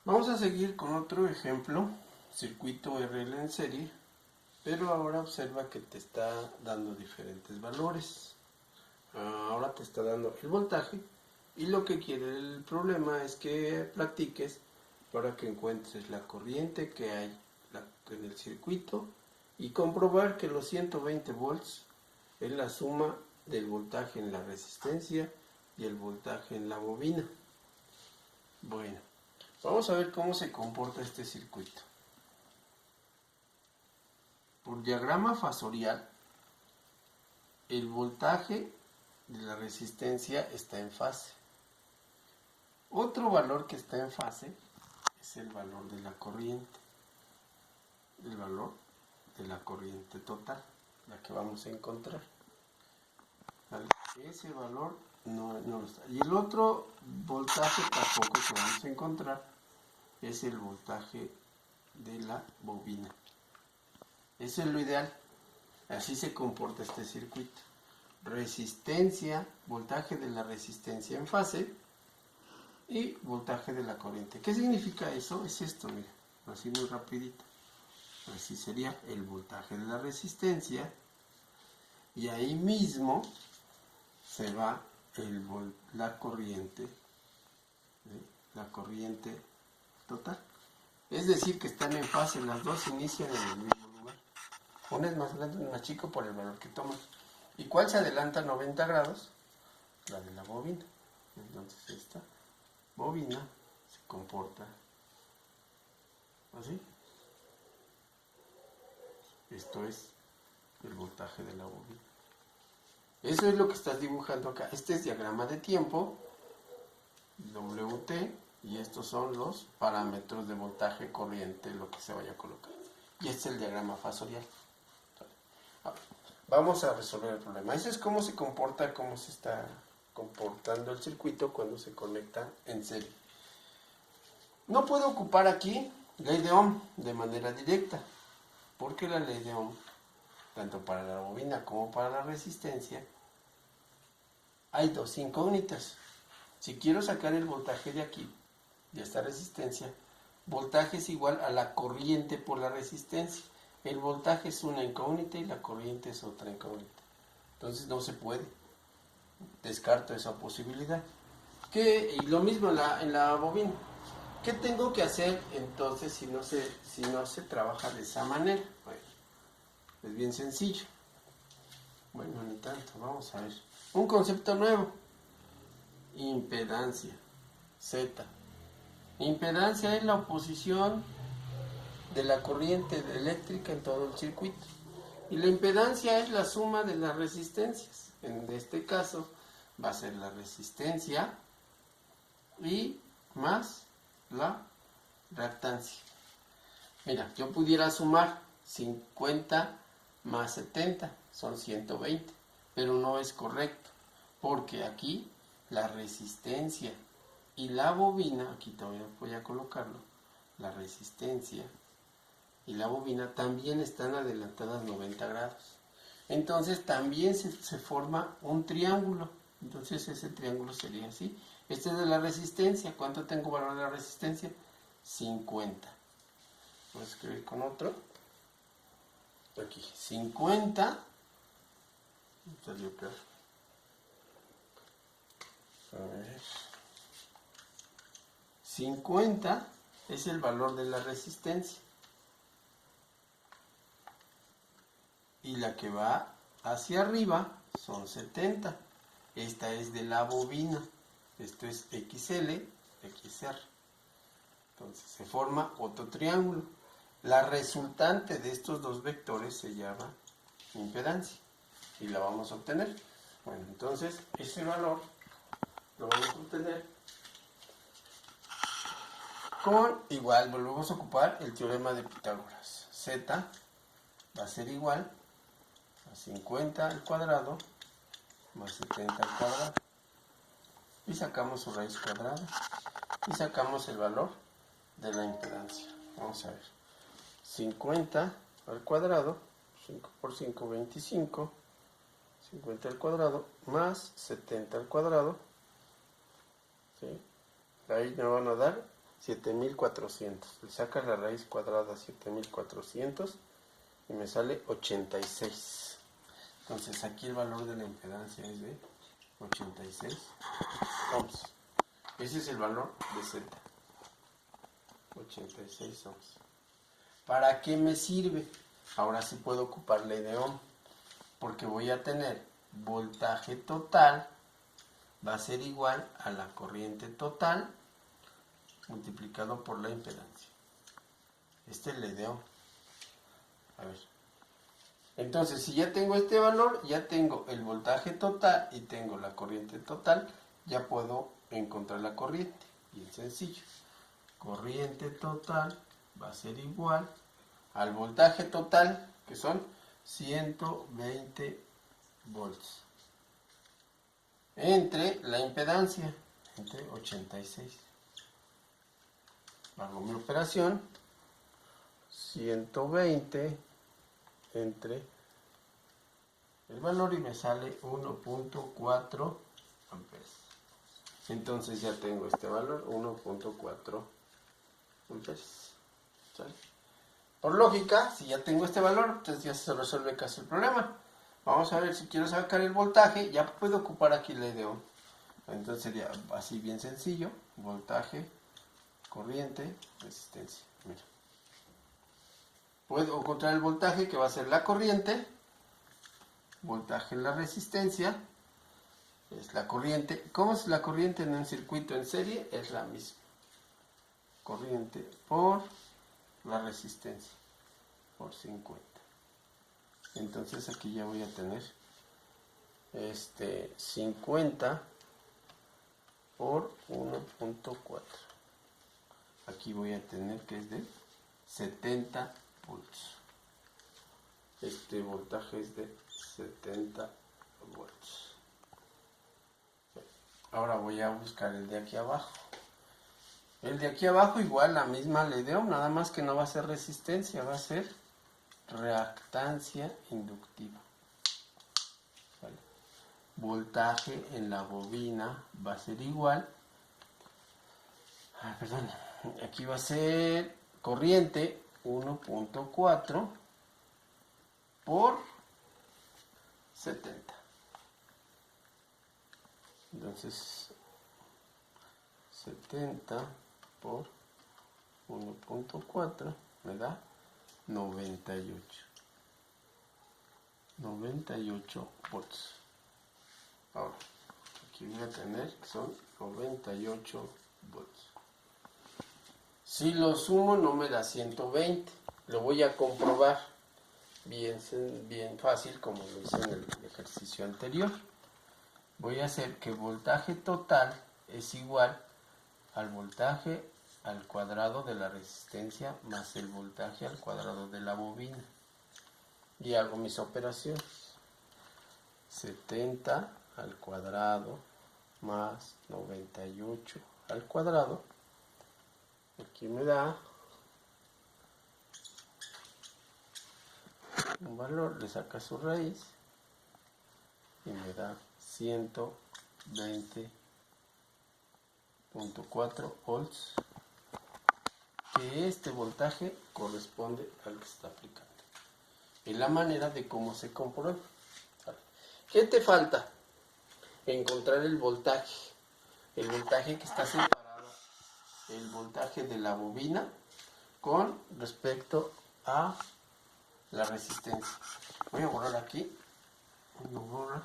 Vamos a seguir con otro ejemplo, circuito RL en serie, pero ahora observa que te está dando diferentes valores. Ahora te está dando el voltaje y lo que quiere el problema es que practiques para que encuentres la corriente que hay en el circuito y comprobar que los 120 volts es la suma del voltaje en la resistencia y el voltaje en la bobina. Bueno, vamos a ver cómo se comporta este circuito. Por diagrama fasorial, el voltaje de la resistencia está en fase. Otro valor que está en fase es el valor de la corriente. El valor de la corriente total, la que vamos a encontrar. ¿Vale? Ese valor no lo está. Y el otro voltaje tampoco que vamos a encontrar es el voltaje de la bobina. Eso es lo ideal. Así se comporta este circuito. Resistencia, voltaje de la resistencia en fase y voltaje de la corriente. ¿Qué significa eso? Es esto, mira, así muy rapidito. Así sería el voltaje de la resistencia y ahí mismo se va la corriente total. Es decir, que están en fase, las dos inician en el mismo lugar. Una es más grande, una más chico por el valor que toman. ¿Y cuál se adelanta 90 grados? La de la bobina. Entonces esta bobina se comporta así. Esto es el voltaje de la bobina. Eso es lo que estás dibujando acá. Este es diagrama de tiempo, WT, y estos son los parámetros de voltaje, corriente, lo que se vaya a colocar. Y este es el diagrama fasorial. Ahora, vamos a resolver el problema. Eso es cómo se comporta, cómo se está comportando el circuito cuando se conecta en serie. No puedo ocupar aquí ley de Ohm de manera directa, porque la ley de Ohm, tanto para la bobina como para la resistencia, hay dos incógnitas. Si quiero sacar el voltaje de aquí, de esta resistencia, voltaje es igual a la corriente por la resistencia. El voltaje es una incógnita y la corriente es otra incógnita. Entonces no se puede. Descarto esa posibilidad. Y lo mismo en la bobina. ¿Qué tengo que hacer entonces si no se trabaja de esa manera? Bueno, es bien sencillo. Bueno, ni tanto. Vamos a ver. Un concepto nuevo. Impedancia. Z. Impedancia es la oposición de la corriente eléctrica en todo el circuito. Y la impedancia es la suma de las resistencias. En este caso va a ser la resistencia y más la reactancia. Mira, yo pudiera sumar 50 más 70, son 120, pero no es correcto, porque aquí la resistencia y la bobina, aquí todavía voy a colocarlo, la resistencia y la bobina también están adelantadas 90 grados. Entonces también se forma un triángulo. Entonces ese triángulo sería así. Este es de la resistencia. ¿Cuánto tengo valor de la resistencia? 50. Voy a escribir con otro. Aquí, 50. Salió acá. A ver. 50 es el valor de la resistencia. Y la que va hacia arriba son 70. Esta es de la bobina. Esto es XL, XR. Entonces se forma otro triángulo. La resultante de estos dos vectores se llama impedancia. Y la vamos a obtener. Bueno, entonces ese valor lo vamos a obtener con, igual, volvemos a ocupar el teorema de Pitágoras. Z va a ser igual a 50 al cuadrado más 70 al cuadrado. Y sacamos su raíz cuadrada. Y sacamos el valor de la impedancia. Vamos a ver. 50 al cuadrado, 5 por 5, 25. 50 al cuadrado más 70 al cuadrado. ¿Sí? Ahí me van a dar 7400. Le sacas la raíz cuadrada a 7400 y me sale 86. Entonces aquí el valor de la impedancia es de 86 ohms. Ese es el valor de Z. 86 ohms. ¿Para qué me sirve? Ahora sí puedo ocupar ley de ohm, porque voy a tener voltaje total va a ser igual a la corriente total multiplicado por la impedancia. Este es ley de ohm. A ver. Entonces, si ya tengo este valor, ya tengo el voltaje total y tengo la corriente total, ya puedo encontrar la corriente. Bien sencillo. Corriente total va a ser igual al voltaje total, que son 120 volts, entre la impedancia, entre 86. Hago mi operación, 120 entre el valor y me sale 1.4 amperes. Entonces ya tengo este valor, 1.4 amperes. ¿Sale? Por lógica, si ya tengo este valor, entonces ya se resuelve casi el problema. Vamos a ver, si quiero sacar el voltaje, ya puedo ocupar aquí la de ohm. Entonces sería así bien sencillo, voltaje, corriente, resistencia. Mira. Puedo encontrar el voltaje que va a ser la corriente, voltaje en la resistencia, es la corriente. ¿Cómo es la corriente en un circuito en serie? Es la misma. Corriente por la resistencia, por 50. Entonces aquí ya voy a tener 50 por 1.4. Aquí voy a tener que es de 70 volts. Este voltaje es de 70 volts. Ahora voy a buscar el de aquí abajo. El de aquí abajo igual la misma ley de ohm, nada más que no va a ser resistencia, va a ser reactancia inductiva. ¿Vale? Voltaje en la bobina va a ser igual. Perdón, aquí va a ser corriente 1.4 por 70. Entonces 70 por 1.4 me da 98 volts. Ahora, aquí voy a tener que son 98 volts. Si lo sumo no me da 120. Lo voy a comprobar bien fácil como lo hice en el ejercicio anterior. Voy a hacer que el voltaje total es igual al voltaje al cuadrado de la resistencia más el voltaje al cuadrado de la bobina. Y hago mis operaciones. 70 al cuadrado más 98 al cuadrado. Aquí me da un valor, le saca su raíz y me da 120.4 volts, que este voltaje corresponde al que está aplicando. Es la manera de cómo se comprueba. ¿Qué te falta? Encontrar el voltaje que está separado, el voltaje de la bobina con respecto a la resistencia. Voy a borrar aquí. Voy a borrar